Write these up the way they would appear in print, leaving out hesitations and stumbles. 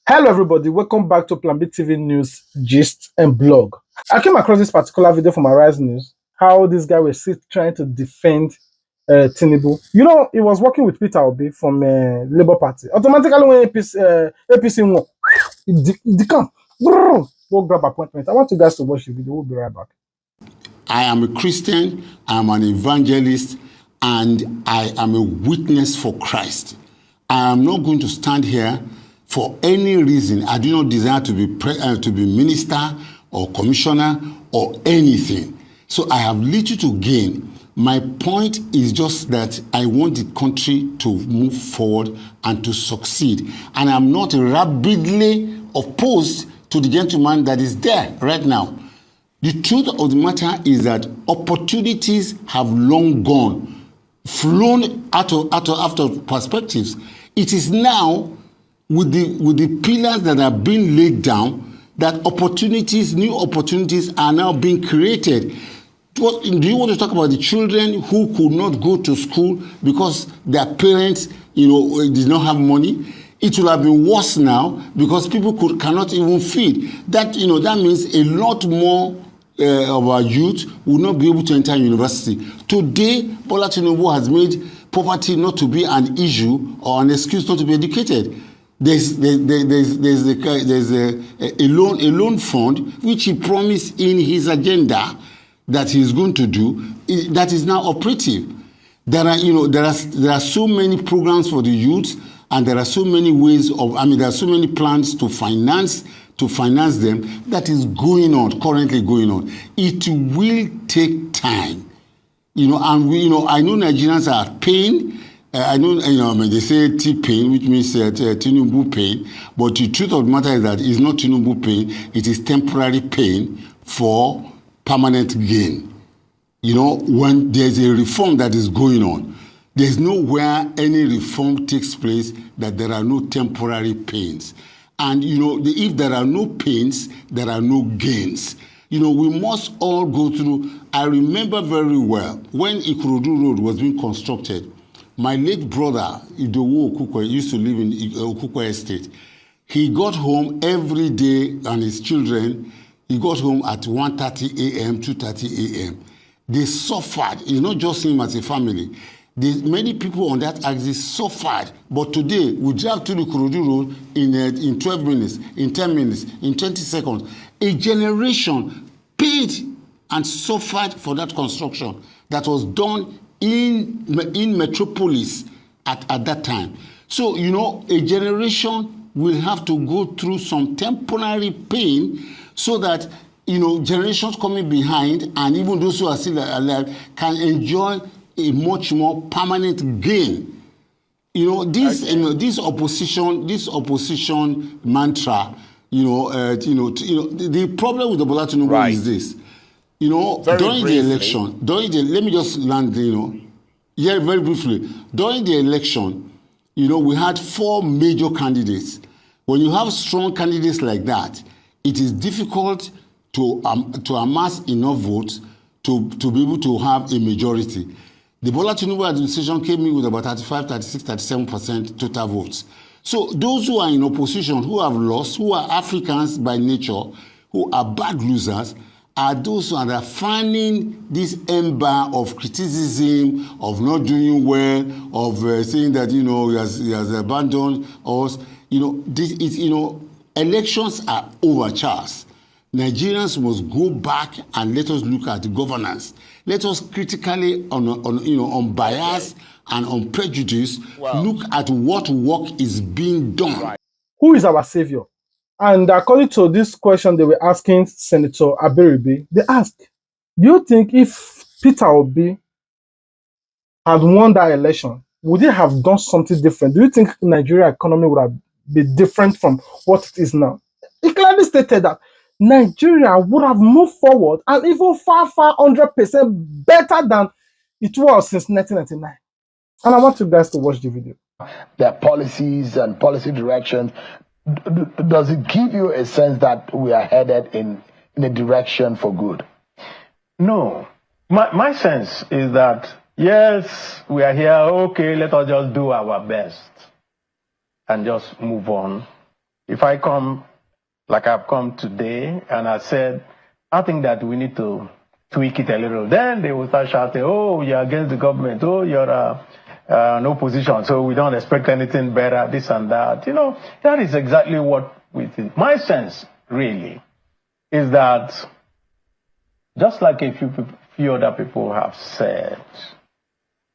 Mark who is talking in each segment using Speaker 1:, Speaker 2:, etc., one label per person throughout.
Speaker 1: Hello, everybody. Welcome back to Plan B TV News, Gist, and Blog. I came across this particular video from Arise News, how this guy was trying to defend Tinubu. You know, he was working with Peter Obi from Labour Party. Automatically, when APC won, he come, go grab appointment. I want you guys to watch the video. We'll be right back.
Speaker 2: I am a Christian, I am an evangelist, and I am a witness for Christ. I am not going to stand here for any reason. I do not desire to be minister or commissioner or anything. So I have little to gain. My point is just that I want the country to move forward and to succeed. And I'm not rapidly opposed to the gentleman that is there right now. The truth of the matter is that opportunities have long gone, flown out of perspectives. It is now with the pillars that are being laid down that new opportunities are now being created. Do you want to talk about the children who could not go to school because their parents, did not have money? It will have been worse now because people cannot even feed. That means a lot more of our youth will not be able to enter university. Today, Bola Tinubu has made poverty not to be an issue or an excuse not to be educated. There's a loan fund which he promised in his agenda that he is going to do that is now operative. There are so many programs for the youth, and there are so many ways there are so many plans to finance them that is currently going on. It will take time, and I know Nigerians are pain. I know, they say T-pain, which means Tinubu pain, but the truth of the matter is that it's not Tinubu pain, it is temporary pain for permanent gain. When there's a reform that is going on, there's nowhere any reform takes place that there are no temporary pains. And, if there are no pains, there are no gains. We must all go through. I remember very well when Ikorodu Road was being constructed. My late brother, Idowu Okukwe, used to live in Okukwe Estate. He got home every day, and his children, he got home at 1:30 a.m., 2:30 a.m. They suffered. It's not just him as a family. Many people on that axis suffered. But today, we drive to the Ikorodu Road in 12 minutes, in 10 minutes, in 20 seconds. A generation paid and suffered for that construction that was done in Metropolis at that time. So, a generation will have to go through some temporary pain so that, generations coming behind and even those who are still alive can enjoy a much more permanent gain. This opposition mantra, the problem with the Bola Tinubu is this. During the election, let me just land, very briefly. During the election, we had 4 major candidates. When you have strong candidates like that, it is difficult to amass enough votes to be able to have a majority. The Bola Tinubu administration came in with about 35, 36, 37% total votes. So those who are in opposition, who have lost, who are Africans by nature, who are bad losers, are those who are fanning this ember of criticism, of not doing well, of saying that, he has abandoned us. Elections are over, Charles. Nigerians must go back and let us look at the governance. Let us critically, unbiased and unprejudiced, look at what work is being done.
Speaker 1: Who is our savior? And according to this question they were asking Senator Aberibe, they asked, do you think if Peter Obi had won that election, would he have done something different? Do you think Nigeria economy would have been different from what it is now? He clearly stated that Nigeria would have moved forward and even far 100% better than it was since 1999. And I want you guys to watch the video.
Speaker 3: Their policies and policy directions, does it give you a sense that we are headed in a direction for good?
Speaker 4: No. My sense is that, yes, we are here, okay, let us just do our best and just move on. If I come like I've come today and I said, I think that we need to tweak it a little, then they will start shouting, oh, you're against the government, oh, you're an opposition, so we don't expect anything better, this and that. You know, that is exactly what we think. My sense, really, is that just like a few other people have said,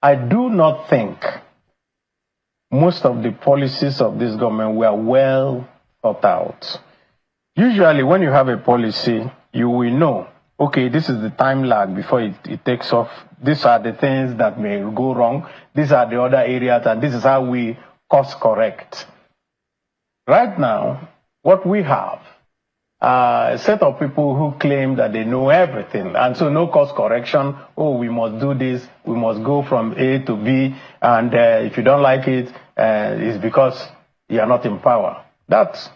Speaker 4: I do not think most of the policies of this government were well thought out. Usually, when you have a policy, you will know, okay, this is the time lag before it takes off. These are the things that may go wrong. These are the other areas, and this is how we course correct. Right now, what we have a set of people who claim that they know everything, and so no course correction. Oh, we must do this. We must go from A to B, and if you don't like it, it's because you are not in power. That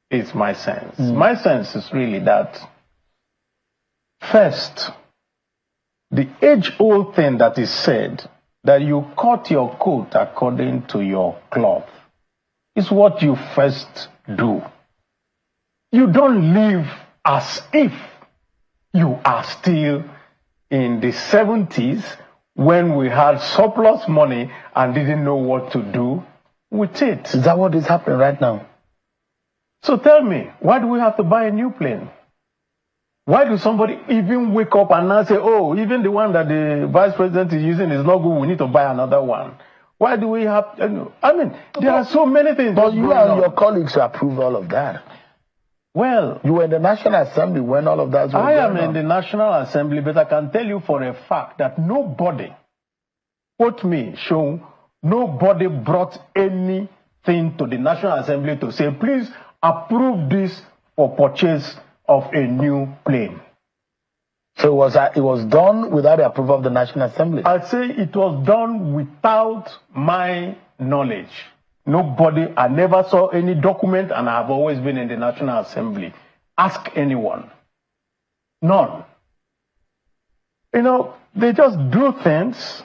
Speaker 4: is my sense. My sense is really that, first, the age-old thing that is said, that you cut your coat according to your cloth, is what you first do. You don't live as if you are still in the 70s when we had surplus money and didn't know what to do with it.
Speaker 3: Is that what is happening right now?
Speaker 4: So tell me, why do we have to buy a new plane? Why do somebody even wake up and now say, oh, even the one that the vice president is using is not good, we need to buy another one? Why do we have, I mean, there are so many things.
Speaker 3: But you and your colleagues approve all of that.
Speaker 4: Well,
Speaker 3: you were in the National Assembly when all of that was
Speaker 4: I
Speaker 3: going
Speaker 4: am
Speaker 3: on.
Speaker 4: in the National Assembly, but I can tell you for a fact that nobody, quote me, show, nobody brought anything to the National Assembly to say, please approve this for purchase of a new plane.
Speaker 3: So it was done without the approval of the National Assembly?
Speaker 4: I'd say it was done without my knowledge. Nobody, I never saw any document, and I've always been in the National Assembly. Ask anyone. None. You know, they just do things,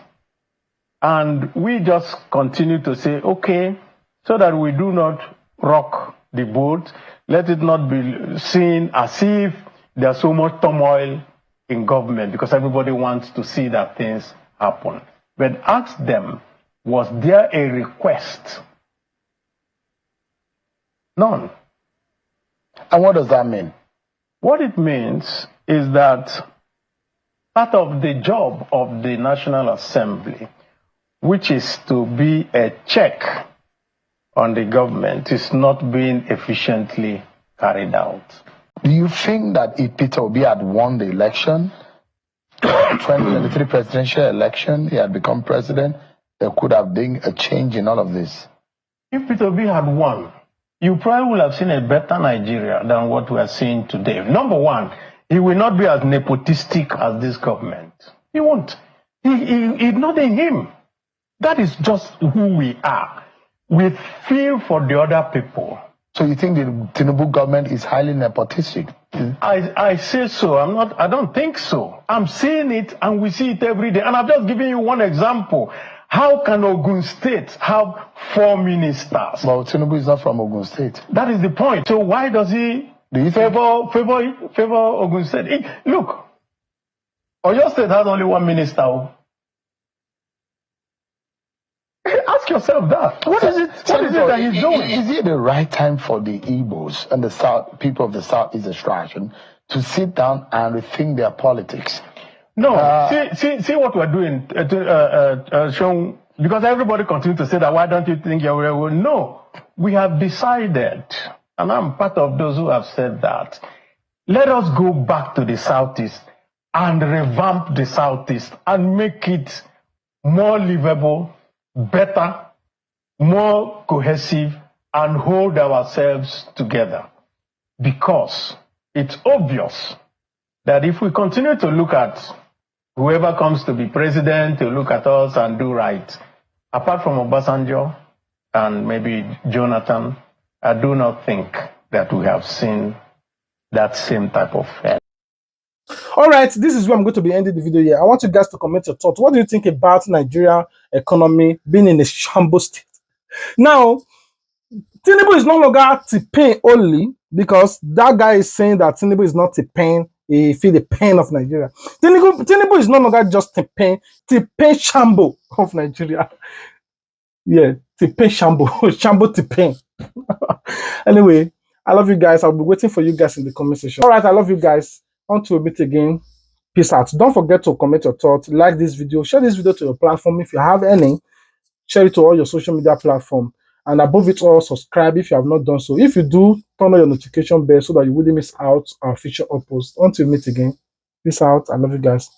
Speaker 4: and we just continue to say, okay, so that we do not rock the boat. Let it not be seen as if there's so much turmoil in government, because everybody wants to see that things happen. But ask them, was there a request? None.
Speaker 3: And what does that mean?
Speaker 4: What it means is that part of the job of the National Assembly, which is to be a check on the government, is not being efficiently carried out.
Speaker 3: Do you think that if Peter Obi had won the election, 2023 presidential election, he had become president, there could have been a change in all of this?
Speaker 4: If Peter Obi had won, you probably would have seen a better Nigeria than what we are seeing today. Number one, he will not be as nepotistic as this government. He won't. It's not in him. That is just who we are. We feel for the other people.
Speaker 3: So you think the Tinubu government is highly nepotistic?
Speaker 4: I say so. I don't think so. I'm seeing it, and we see it every day. And I've just given you one example. How can Ogun State have 4 ministers?
Speaker 3: Well, Tinubu is not from Ogun State.
Speaker 4: That is the point. So why does he favor Ogun State? Look, Oyo State has only 1 minister. Ask yourself that. What is it that he's doing?
Speaker 3: Is it the right time for the Igbos and the South, people of the Southeast extraction to sit down and rethink their politics?
Speaker 4: No, see what we're doing, Sean, because everybody continues to say that, why don't you think you're well? No, we have decided, and I'm part of those who have said that, let us go back to the Southeast and revamp the Southeast and make it more livable, better, more cohesive, and hold ourselves together. Because it's obvious that if we continue to look at whoever comes to be president, to look at us and do right, apart from Obasanjo and maybe Jonathan, I do not think that we have seen that same type of help.
Speaker 1: All right, this is where I'm going to be ending the video here. I want you guys to comment your thoughts. What do you think about Nigeria economy being in a shambles state? Now, Tinubu is no longer T-Pain only, because that guy is saying that Tinubu is not T-Pain. He feel the pain of Nigeria. Tinubu is no longer just T-Pain Shambo of Nigeria. Yeah, T-Pain Shambo, Shambo T-Pain. Anyway, I love you guys. I'll be waiting for you guys in the comment section. All right, I love you guys. Until we meet again, peace out. Don't forget to comment your thoughts, like this video, share this video to your platform if you have any, share it to all your social media platform, and above it all, subscribe if you have not done so. If you do, turn on your notification bell so that you wouldn't miss out our future uploads. Until we meet again, peace out. I love you guys.